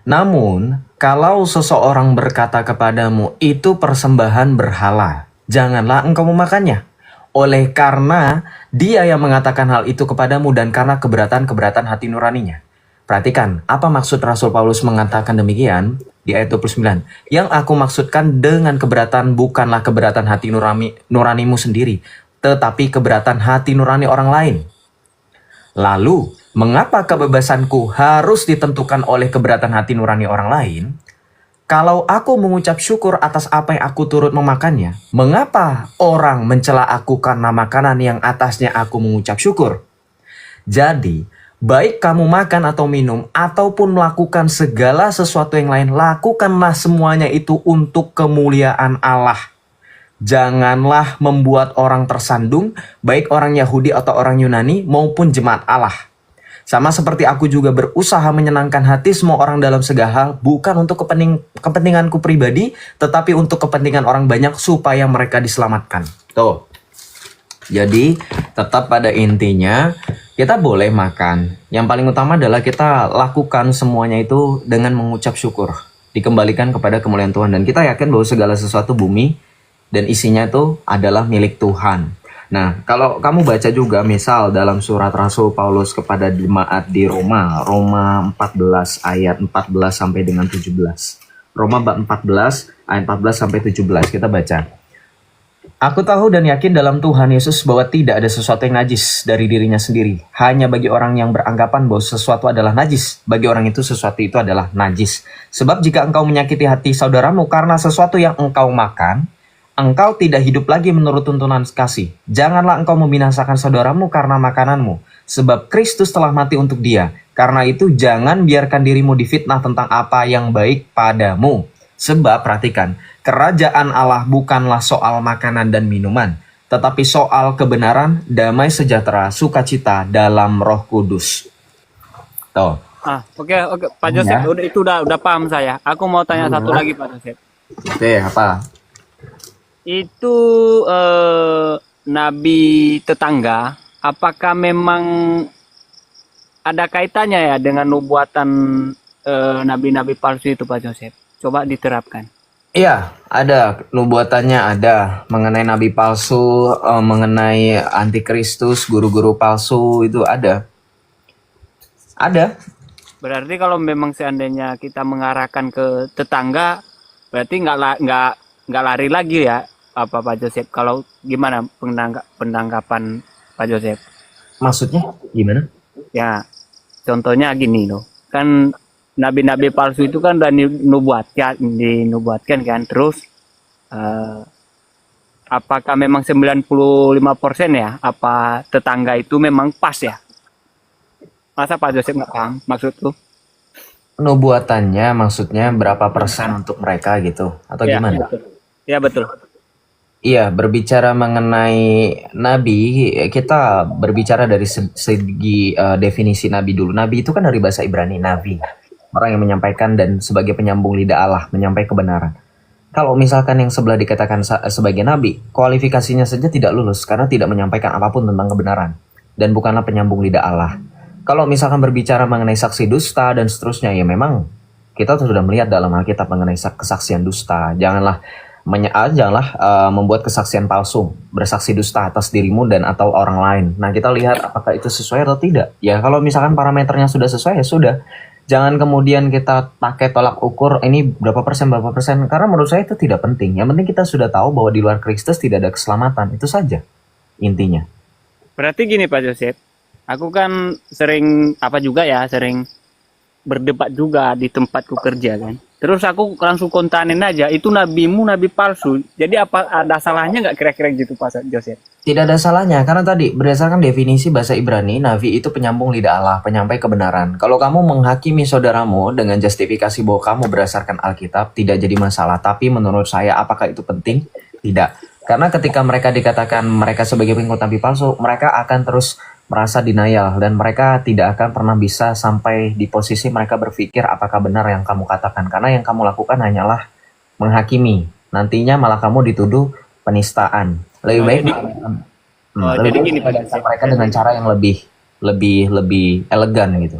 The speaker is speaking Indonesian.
Namun, kalau seseorang berkata kepadamu, itu persembahan berhala, janganlah engkau memakannya. Oleh karena dia yang mengatakan hal itu kepadamu dan karena keberatan-keberatan hati nuraninya. Perhatikan, apa maksud Rasul Paulus mengatakan demikian di ayat 29? Yang aku maksudkan dengan keberatan bukanlah keberatan hati nuranimu sendiri, tetapi keberatan hati nurani orang lain. Lalu, mengapa kebebasanku harus ditentukan oleh keberatan hati nurani orang lain? Kalau aku mengucap syukur atas apa yang aku turut memakannya, mengapa orang mencela aku karena makanan yang atasnya aku mengucap syukur? Jadi, baik kamu makan atau minum, ataupun melakukan segala sesuatu yang lain, lakukanlah semuanya itu untuk kemuliaan Allah. Janganlah membuat orang tersandung, baik orang Yahudi atau orang Yunani maupun jemaat Allah. Sama seperti aku juga berusaha menyenangkan hati semua orang dalam segala hal, bukan untuk kepentinganku pribadi, tetapi untuk kepentingan orang banyak supaya mereka diselamatkan. Tuh. Jadi, tetap pada intinya, kita boleh makan. Yang paling utama adalah kita lakukan semuanya itu dengan mengucap syukur. Dikembalikan kepada kemuliaan Tuhan. Dan kita yakin bahwa segala sesuatu bumi dan isinya itu adalah milik Tuhan. Nah, kalau kamu baca juga misal dalam surat Rasul Paulus kepada jemaat di Roma, Roma 14 ayat 14 sampai dengan 17. Roma bab 14 ayat 14 sampai 17 kita baca. Aku tahu dan yakin dalam Tuhan Yesus bahwa tidak ada sesuatu yang najis dari dirinya sendiri. Hanya bagi orang yang beranggapan bahwa sesuatu adalah najis, bagi orang itu sesuatu itu adalah najis. Sebab jika engkau menyakiti hati saudaramu karena sesuatu yang engkau makan, engkau tidak hidup lagi menurut tuntunan kasih. Janganlah engkau membinasakan saudaramu karena makananmu, sebab Kristus telah mati untuk dia. Karena itu jangan biarkan dirimu difitnah tentang apa yang baik padamu. Sebab perhatikan, kerajaan Allah bukanlah soal makanan dan minuman, tetapi soal kebenaran, damai sejahtera, sukacita dalam Roh Kudus. Tuh. Oke, Pak Joseph, udah paham saya. Aku mau tanya satu lagi, Pak Joseph. Oke, apa? Itu nabi tetangga, apakah memang ada kaitannya ya dengan nubuatan nabi-nabi palsu itu, Pak Joseph? Coba diterapkan. Iya, ada nubuatannya, ada mengenai nabi palsu, mengenai antikristus, guru-guru palsu itu ada. Ada. Berarti kalau memang seandainya kita mengarahkan ke tetangga, berarti nggak lari lagi ya, apa Pak Joseph? Kalau gimana penanggapan Pak Joseph? Maksudnya gimana? Ya, contohnya gini loh, kan nabi-nabi palsu itu kan udah dinubuatkan kan, terus apakah memang 95% ya, apa tetangga itu memang pas ya? Masa Pak Joseph nggak paham maksudku? Nubuatannya maksudnya berapa persen untuk mereka gitu? Atau Ya, gimana? betul. Ya, betul. Iya, berbicara mengenai nabi, kita berbicara dari segi definisi nabi dulu. Nabi itu kan dari bahasa Ibrani, nabi. Orang yang menyampaikan dan sebagai penyambung lidah Allah, menyampaikan kebenaran. Kalau misalkan yang sebelah dikatakan sebagai nabi, kualifikasinya saja tidak lulus karena tidak menyampaikan apapun tentang kebenaran. Dan bukanlah penyambung lidah Allah. Kalau misalkan berbicara mengenai saksi dusta dan seterusnya, ya memang kita sudah melihat dalam Alkitab mengenai kesaksian dusta. Janganlah membuat kesaksian palsu, bersaksi dusta atas dirimu dan atau orang lain. Nah, kita lihat apakah itu sesuai atau tidak. Ya, kalau misalkan parameternya sudah sesuai, ya sudah. Jangan kemudian kita pakai tolak ukur ini berapa persen, karena menurut saya itu tidak penting. Yang penting kita sudah tahu bahwa di luar Kristus tidak ada keselamatan, itu saja intinya. Berarti gini Pak Joseph, aku kan sering berdebat juga di tempatku kerja kan. Terus aku langsung kontanin aja, itu nabimu nabi palsu. Jadi apa ada salahnya nggak kira-kira gitu Pak Joseph? Tidak ada salahnya, karena tadi berdasarkan definisi bahasa Ibrani, nabi itu penyambung lidah Allah, penyampai kebenaran. Kalau kamu menghakimi saudaramu dengan justifikasi bahwa kamu berdasarkan Alkitab, tidak jadi masalah. Tapi menurut saya, apakah itu penting? Tidak. Karena ketika mereka dikatakan mereka sebagai pengikut nabi palsu, mereka akan terus merasa denial dan mereka tidak akan pernah bisa sampai di posisi mereka berpikir apakah benar yang kamu katakan, karena yang kamu lakukan hanyalah menghakimi. Nantinya malah kamu dituduh penistaan. Lebih baik jadi gini Pak mereka dengan cara yang lebih elegan gitu.